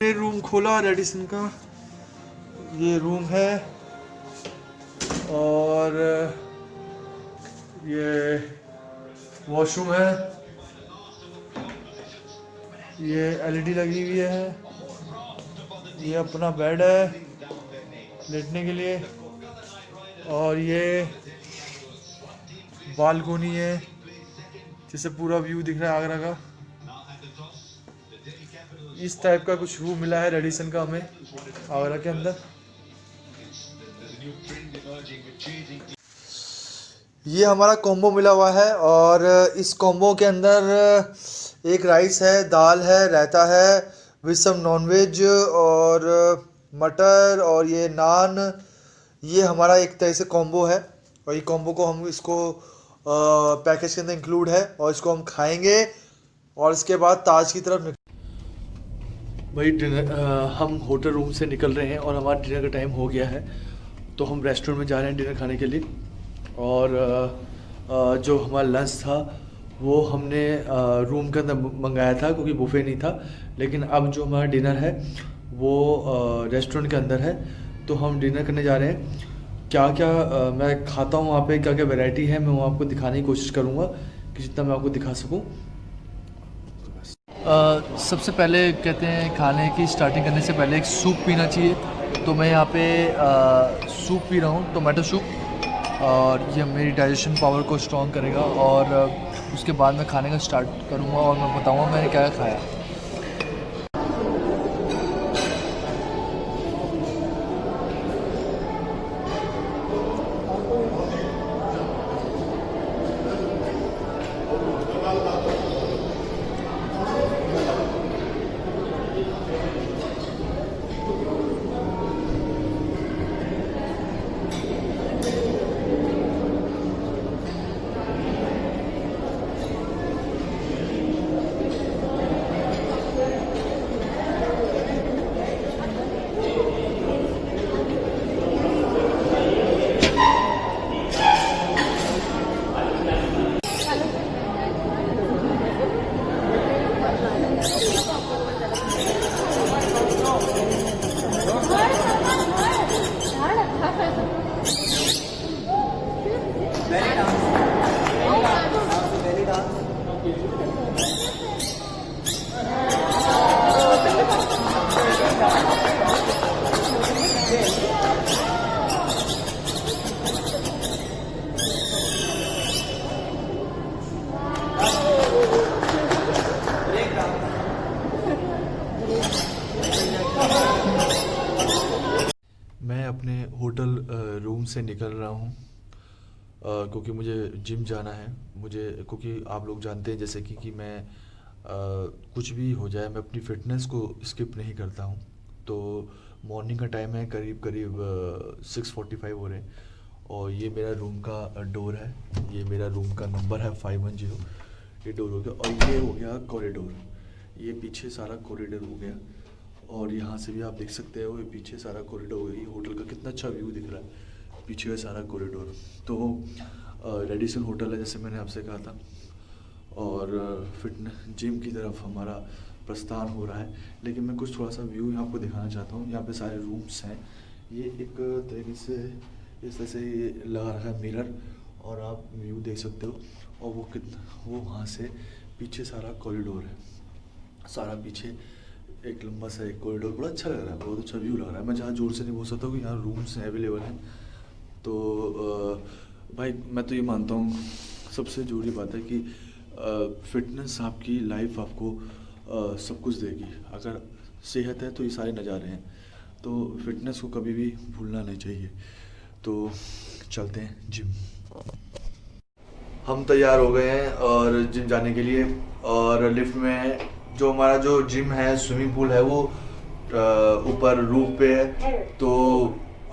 ये रूम खोला रेडिसन का, ये रूम है और ये वॉशरूम है, ये एलईडी लगी हुई है, ये अपना बेड है लेटने के लिए और ये बालकोनी है जिससे पूरा व्यू दिख रहा है आगरा का। इस टाइप का कुछ रूम मिला है रेडिसन का हमें आगरा के अंदर। ये हमारा कॉम्बो मिला हुआ है और इस कॉम्बो के अंदर एक राइस है, दाल है, रायता है विद सम नॉनवेज और मटर और ये नान। ये हमारा एक तरह से कॉम्बो है और ये कॉम्बो को हम इसको पैकेज के अंदर इंक्लूड है और इसको हम खाएंगे और इसके बाद ताज की तरफ भाई डिनर हम होटल रूम से निकल रहे हैं और हमारा डिनर का टाइम हो गया है, तो हम रेस्टोरेंट में जा रहे हैं डिनर खाने के लिए। और जो हमारा लंच था वो हमने रूम के अंदर मंगाया था क्योंकि बुफे नहीं था, लेकिन अब जो हमारा डिनर है वो रेस्टोरेंट के अंदर है, तो हम डिनर करने जा रहे हैं। क्या क्या मैं खाता हूँ वहाँ पे, क्या क्या वैरायटी है, मैं वो आपको दिखाने की कोशिश करूँगा कि जितना मैं आपको दिखा सकूँ। सबसे पहले कहते हैं खाने की स्टार्टिंग करने से पहले एक सूप पीना चाहिए, तो मैं यहाँ पे सूप पी रहा हूँ, टोमेटो सूप, और ये मेरी डाइजेशन पावर को स्ट्रॉन्ग करेगा और उसके बाद मैं खाने का स्टार्ट करूँगा और मैं बताऊँगा मैंने क्या क्या खाया। मैं अपने होटल रूम से निकल रहा हूँ क्योंकि मुझे जिम जाना है। मुझे क्योंकि आप लोग जानते हैं जैसे कि मैं कुछ भी हो जाए मैं अपनी फ़िटनेस को स्किप नहीं करता हूँ। तो मॉर्निंग का टाइम है, करीब करीब 6:45 हो रहे हैं और ये मेरा रूम का डोर है, ये मेरा रूम का नंबर है 510। ये डोर हो गया और ये हो गया कॉरिडोर, ये पीछे सारा कॉरिडोर हो गया और यहाँ से भी आप देख सकते हो ये पीछे सारा कॉरिडोर हो गया। होटल का कितना अच्छा व्यू दिख रहा है, पीछे का सारा कॉरिडोर। तो रेडिसन होटल है जैसे मैंने आपसे कहा था और फिटनेस जिम की तरफ हमारा प्रस्थान हो रहा है। लेकिन मैं कुछ थोड़ा सा व्यू यहाँ आपको दिखाना चाहता हूँ। यहाँ पे सारे रूम्स हैं, ये एक तरीके से इस तरह से ये लगा रखा है मिरर और आप व्यू देख सकते हो। और वो वहाँ से पीछे सारा कॉरिडोर है, सारा पीछे एक लंबा सा एक कॉरिडोर, बड़ा अच्छा लग रहा है, बहुत अच्छा व्यू लग रहा है। मैं जहाँ जोर से नहीं बोल सकता हूँ कि यहाँ रूम्स अवेलेबल हैं। तो भाई मैं तो ये मानता हूँ सबसे ज़रूरी बात है कि फ़िटनेस आपकी लाइफ आपको सब कुछ देगी। अगर सेहत है तो ये सारे नज़ारे हैं, तो फिटनेस को कभी भी भूलना नहीं चाहिए। तो चलते हैं जिम। हम तैयार हो गए हैं और जिम जाने के लिए, और लिफ्ट में जो हमारा जो जिम है स्विमिंग पूल है वो ऊपर रूफ पे है। तो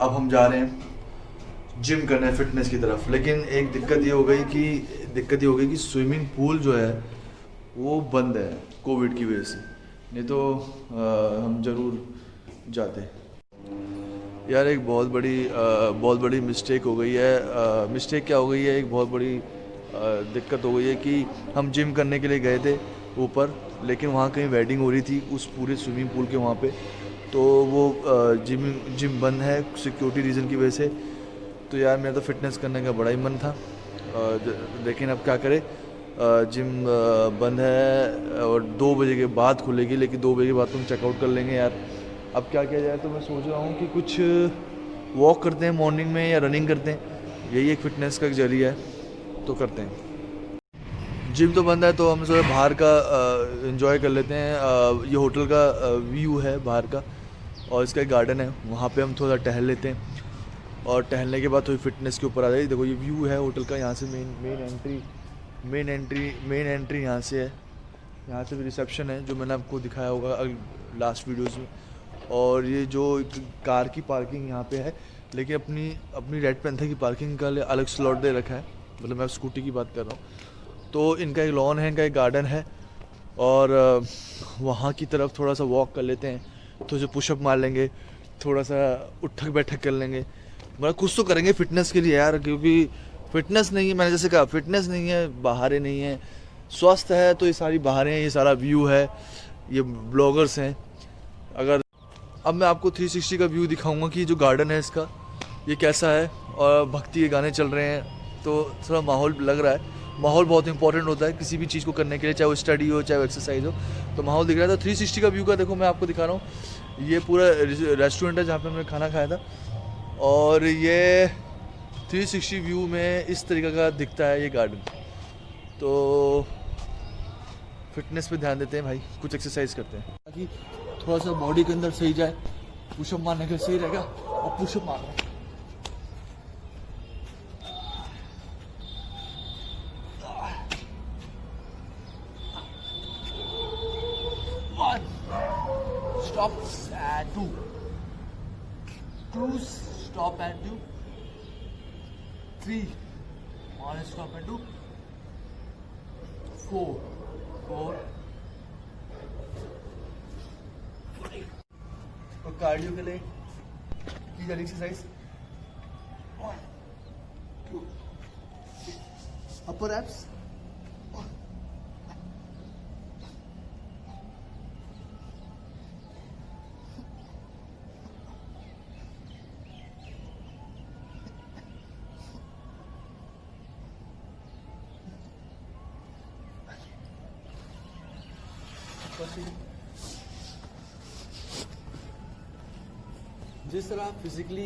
अब हम जा रहे हैं जिम करने फिटनेस की तरफ। लेकिन एक दिक्कत ये हो गई कि स्विमिंग पूल जो है वो बंद है कोविड की वजह से, नहीं तो हम ज़रूर जाते। यार एक बहुत बड़ी मिस्टेक हो गई है। मिस्टेक क्या हो गई है, एक बहुत बड़ी दिक्कत हो गई है कि हम जिम करने के लिए गए थे ऊपर, लेकिन वहाँ कहीं वेडिंग हो रही थी उस पूरे स्विमिंग पूल के वहाँ पे, तो वो जिम बंद है सिक्योरिटी रीज़न की वजह से। तो यार मेरा तो फिटनेस करने का बड़ा ही मन था, लेकिन अब क्या करें, जिम बंद है और 2 बजे के बाद खुलेगी, लेकिन 2 बजे के बाद तुम चेकआउट कर लेंगे यार। अब क्या किया जाए, तो मैं सोच रहा हूँ कि कुछ वॉक करते हैं मॉर्निंग में या रनिंग करते हैं, यही एक फ़िटनेस का एक जरिया है, तो करते हैं। जिम तो बंद है तो हम सोचे बाहर का एंजॉय कर लेते हैं। ये होटल का व्यू है बाहर का, और इसका एक गार्डन है, वहाँ पे हम थोड़ा टहल लेते हैं, और टहलने के बाद थोड़ी फिटनेस के ऊपर आ जाए। देखो ये व्यू है होटल का, यहाँ से मेन एंट्री यहाँ से है, यहाँ से रिसेप्शन है जो मैंने आपको दिखाया होगा लास्ट वीडियोस में। और ये जो कार की पार्किंग यहाँ पे है, लेकिन अपनी रेड पैंथर की पार्किंग का अलग स्लॉट दे रखा है, मतलब मैं स्कूटी की बात कर रहा हूँ। तो इनका एक लॉन है, इनका एक गार्डन है, और वहाँ की तरफ थोड़ा सा वॉक कर लेते हैं, थोड़े से पुशअप मार लेंगे, थोड़ा सा उठक बैठक कर लेंगे, मतलब कुछ तो करेंगे फिटनेस के लिए यार, क्योंकि फिटनेस नहीं है, मैंने जैसे कहा फिटनेस नहीं है, बाहरें नहीं है, स्वस्थ है तो ये सारी बाहरें हैं, ये सारा व्यू है, ये ब्लॉगर्स हैं। अगर अब मैं आपको 360 का व्यू दिखाऊंगा कि जो गार्डन है इसका ये कैसा है, और भक्ति के गाने चल रहे हैं, तो थोड़ा माहौल लग रहा है। माहौल बहुत इंपॉर्टेंट होता है किसी भी चीज़ को करने के लिए, चाहे वो स्टडी हो चाहे वो एक्सरसाइज हो, तो माहौल दिख रहा है। तो 360 का व्यू का देखो, मैं आपको दिखा रहा हूँ, ये पूरा रेस्टोरेंट है जहाँ पे हमने खाना खाया था, और ये 360 व्यू में इस तरीके का दिखता है ये गार्डन। तो फिटनेस पे ध्यान देते हैं भाई, कुछ एक्सरसाइज करते हैं ताकि थोड़ा सा बॉडी के अंदर सही जाए, पुशअप मारने के सही रहेगा, और पुशअप मारना stop at 2, cruise stop at 2, 3 on stop at 2, 4 तो कार्डियो के लिए की जा रही एक्सरसाइज 1 2 अपर एब्स, जिस तरह आप फिजिकली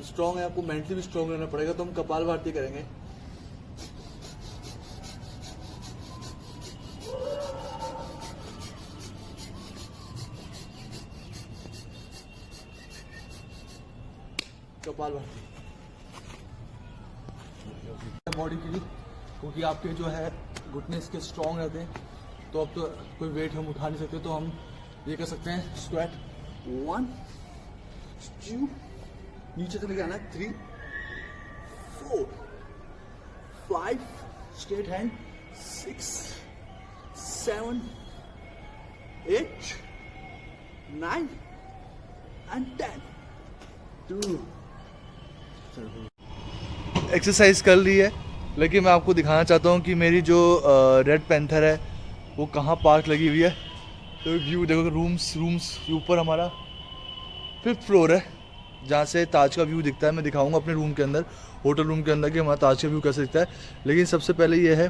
स्ट्रांग है, आपको मेंटली भी स्ट्रांग रहना पड़ेगा। तो हम कपालभाति करेंगे। कपालभाति बॉडी के लिए, क्योंकि आपके जो है घुटने इसके स्ट्रांग रहते हैं, तो अब तो कोई वेट हम उठा नहीं सकते, तो हम ये कर सकते हैं स्क्वाट 1 2, नीचे से लेके आना 3 4 5, स्ट्रेट हैंड 6 7 8 9 and 10 2। एक्सरसाइज कर ली है, लेकिन मैं आपको दिखाना चाहता हूँ कि मेरी जो रेड पैंथर है वो कहाँ पार्क लगी हुई है। तो व्यू देखो, रूम्स के ऊपर हमारा 5th फ्लोर है, जहाँ से ताज का व्यू दिखता है। मैं दिखाऊंगा अपने रूम के अंदर, होटल रूम के अंदर, कि हमारा ताज का व्यू कैसे दिखता है। लेकिन सबसे पहले ये है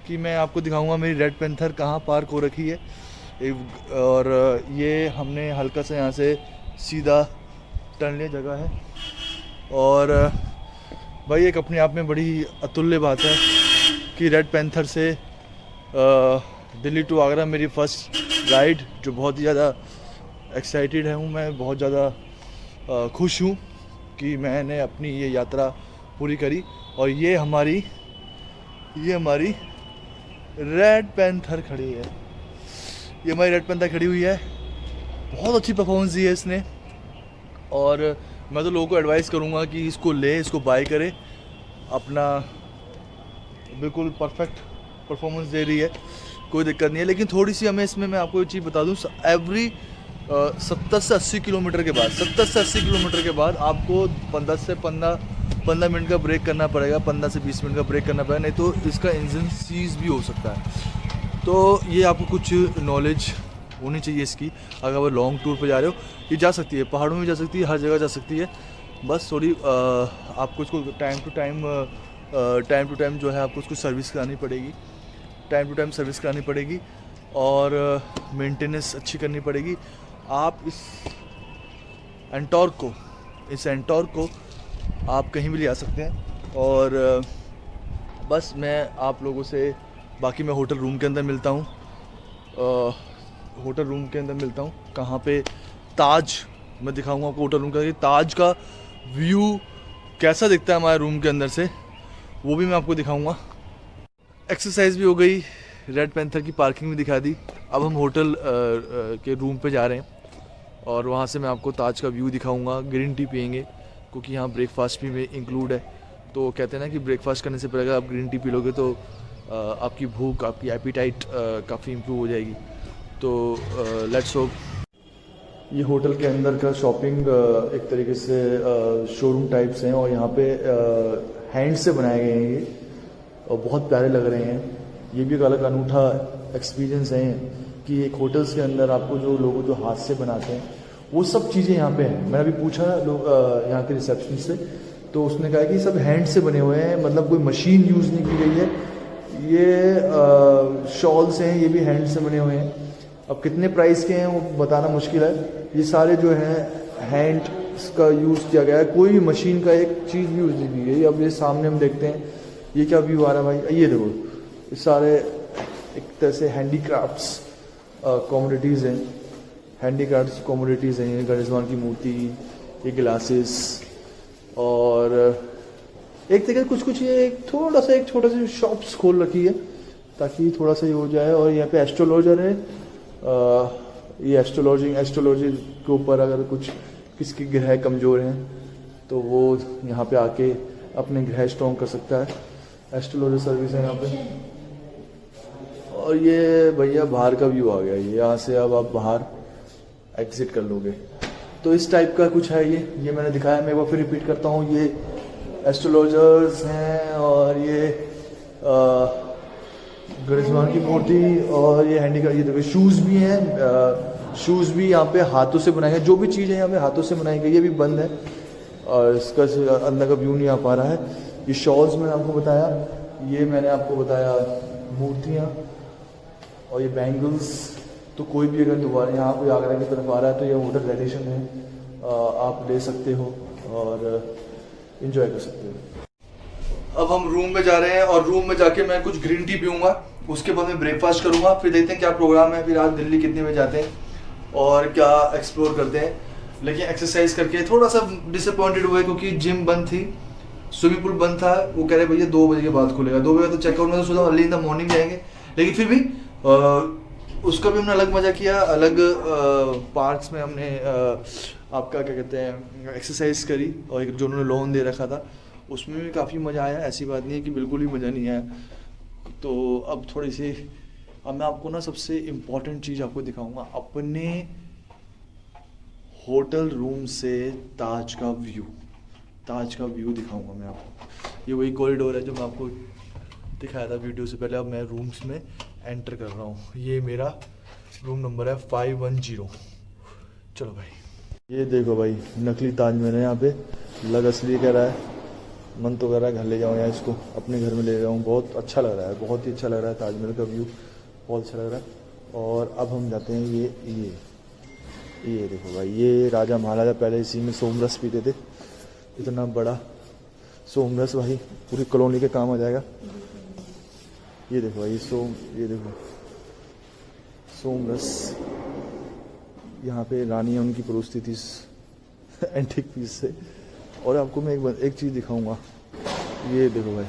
कि मैं आपको दिखाऊंगा मेरी रेड पैंथर कहाँ पार्क हो रखी है। और ये हमने हल्का सा यहाँ से सीधा टर्न लिया जगह है। और भाई एक अपने आप में बड़ी अतुल्य बात है कि रेड पैंथर से दिल्ली टू आगरा मेरी फर्स्ट राइड, जो बहुत ही ज़्यादा एक्साइटेड हूँ मैं, बहुत ज़्यादा खुश हूँ कि मैंने अपनी ये यात्रा पूरी करी। और ये हमारी रेड पैंथर खड़ी है, ये हमारी रेड पैंथर खड़ी हुई है। बहुत अच्छी परफॉर्मेंस दी है इसने, और मैं तो लोगों को एडवाइस करूँगा कि इसको ले, इसको बाय करे, अपना बिल्कुल परफेक्ट परफॉर्मेंस दे रही है, कोई दिक्कत नहीं है। लेकिन थोड़ी सी हमें इसमें, मैं आपको एक चीज़ बता दूँ, एवरी 70 से 80 किलोमीटर के बाद, 70 से 80 किलोमीटर के बाद आपको 15 मिनट का ब्रेक करना पड़ेगा, 15 से 20 मिनट का ब्रेक करना पड़ेगा, नहीं तो इसका इंजन सीज भी हो सकता है। तो ये आपको कुछ नॉलेज होनी चाहिए इसकी। अगर आप लॉन्ग टूर पे जा रहे हो, ये जा सकती है, पहाड़ों में जा सकती है, हर जगह जा सकती है। बस थोड़ी आपको इसको टाइम टू टाइम जो है आपको उसको सर्विस करानी पड़ेगी, टाइम टू टाइम सर्विस करानी पड़ेगी और मेंटेनेंस अच्छी करनी पड़ेगी। आप इस एंटॉर्क को आप कहीं भी ले आ सकते हैं। और बस मैं आप लोगों से बाकी मैं होटल रूम के अंदर मिलता हूँ, कहाँ पे ताज मैं दिखाऊंगा आपको। होटल रूम का ताज का व्यू कैसा दिखता है हमारे रूम के अंदर से, वो भी मैं आपको दिखाऊंगा। एक्सरसाइज भी हो गई, रेड पैंथर की पार्किंग भी दिखा दी। अब हम होटल के रूम पे जा रहे हैं और वहाँ से मैं आपको ताज का व्यू दिखाऊंगा। ग्रीन टी पियेंगे क्योंकि यहाँ ब्रेकफास्ट भी में इंक्लूड है। तो कहते हैं ना कि ब्रेकफास्ट करने से पहले अगर आप ग्रीन टी पी लोगे तो आपकी भूख, आपकी एपिटाइट काफ़ी इम्प्रूव हो जाएगी। तो लेट्स होप। ये होटल के अंदर का शॉपिंग एक तरीके से शोरूम टाइप्स हैं और यहाँ पे हैंड से बनाए गए हैं ये, और बहुत प्यारे लग रहे हैं। ये भी एक अलग अनूठा एक्सपीरियंस है कि एक होटल्स के अंदर आपको जो लोग जो हाथ से बनाते हैं वो सब चीज़ें यहाँ पे हैं। मैंने अभी पूछा लोग यहाँ के रिसेप्शन से, तो उसने कहा कि सब हैंड से बने हुए हैं, मतलब कोई मशीन यूज़ नहीं की गई है। ये शॉल्स हैं, ये भी हैंड से बने हुए हैं। अब कितने प्राइस के हैं वो बताना मुश्किल है। ये सारे जो हैं हैंड का यूज़ किया गया है, कोई भी मशीन का एक चीज़ भी यूज़ नहीं की गई। अब ये सामने हम देखते हैं, ये क्या व्यू आ रहा है भाई, ये देखो, ये सारे एक तरह से हैंडीक्राफ्ट्स कमोडिटीज़ हैं, हैंडीक्राफ्ट्स कमोडिटीज़ हैं। ये गणेशवान की मूर्ति, ये ग्लासेस, और एक तरीके कुछ ये एक छोटा सा शॉप्स खोल रखी है ताकि थोड़ा सा ये हो जाए। और यहाँ पे एस्ट्रोलॉजर है, ये एस्ट्रोलॉजी के ऊपर अगर कुछ किसकी ग्रह कमज़ोर हैं तो वो यहाँ पे आके अपने ग्रह स्ट्रॉन्ग कर सकता है। एस्ट्रोलॉजी सर्विस है यहाँ पे। और ये भैया बाहर का व्यू आ गया, ये यहाँ से अब आप बाहर एग्जिट कर लोगे। तो इस टाइप का कुछ है ये मैंने दिखाया। मैं एक बार फिर रिपीट करता हूँ, ये एस्ट्रोलॉजर्स हैं और ये गणेशवान की मूर्ति और ये हैंडीक्राफ्ट। ये देखो शूज़ भी हैं, शूज़ भी यहाँ पे हाथों से बनाए गए। जो भी चीज़ है यहाँ पे हाथों से बनाई गई है। भी बंद है और इसका अंदर का व्यू नहीं आ पा रहा है। ये शॉल्स मैंने आपको बताया, ये मैंने आपको बताया मूर्तियाँ और ये बैंगल्स। तो कोई भी अगर दोबारा यहाँ कोई आगरा की तरफ आ रहा है तो ये होटल रेडिशन है, आप ले सकते हो और एंजॉय कर सकते हो। अब हम रूम में जा रहे हैं और रूम में जाके मैं कुछ ग्रीन टी पीऊँगा, उसके बाद मैं ब्रेकफास्ट करूँगा, फिर देखते हैं क्या प्रोग्राम है, फिर आज दिल्ली कितने बजे जाते हैं और क्या एक्सप्लोर करते हैं। लेकिन एक्सरसाइज करके थोड़ा सा डिसअपॉइंटेड हुए क्योंकि जिम बंद थी, स्विमिंग पूल बंद था। वो कह रहे भैया 2 बजे के बाद खुलेगा, 2 बजे तो चेकआउट में तो सोचा अर्ली इन द मॉर्निंग जाएंगे। लेकिन फिर भी उसका भी हमने अलग मज़ा किया, अलग पार्क्स में हमने आपका क्या कहते हैं एक्सरसाइज करी, और एक जो उन्होंने लोन दे रखा था उसमें भी काफ़ी मज़ा आया। ऐसी बात नहीं है कि बिल्कुल ही मज़ा नहीं आया। तो अब थोड़ी सी मैं आपको ना सबसे इम्पॉर्टेंट चीज़ आपको दिखाऊंगा, अपने होटल रूम से ताज का व्यू दिखाऊंगा मैं आपको। ये वही कॉरिडोर है जो मैं आपको दिखाया था वीडियो से पहले। अब मैं रूम्स में एंटर कर रहा हूँ। ये मेरा रूम नंबर है 510। चलो भाई, ये देखो भाई नकली ताजमहल है यहाँ पे, लग असली कह रहा है। मन तो कर रहा है घर ले जाऊँ या इसको अपने घर में ले जाऊँ। बहुत अच्छा लग रहा है, बहुत ही अच्छा लग रहा है। ताजमहल का व्यू बहुत अच्छा लग रहा है। और अब हम जाते हैं ये देखो भाई, ये राजा महाराजा पहले इसी में सोमरस पीते थे। इतना बड़ा सोमरस भाई पूरी कॉलोनी के काम आ जाएगा। ये देखो भाई ये देखो सोमरस, यहाँ पे रानियाँ उनकी परोसती थी एंटीक पीस से। और आपको मैं एक चीज़ दिखाऊंगा, ये देखो भाई,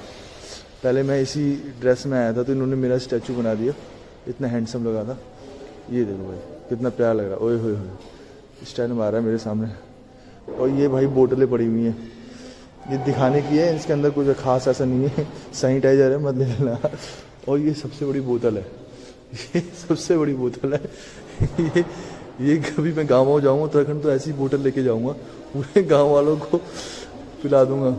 पहले मैं इसी ड्रेस में आया था तो इन्होंने मेरा स्टैचू बना दिया, इतना हैंडसम लगा था। ये देखो भाई कितना प्यारा लग रहा है, ओए होए स्टैंड मार रहा है मेरे सामने। और ये भाई बोतलें पड़ी हुई हैं, ये दिखाने की है, इसके अंदर कुछ खास ऐसा नहीं है, सैनिटाइजर है, मत ले लेना। और ये सबसे बड़ी बोतल है, ये सबसे बड़ी बोतल है। ये कभी मैं गाँव जाऊँगा उत्तराखंड तो ऐसी बोतल लेके जाऊँगा, पूरे गाँव वालों को पिला दूँगा।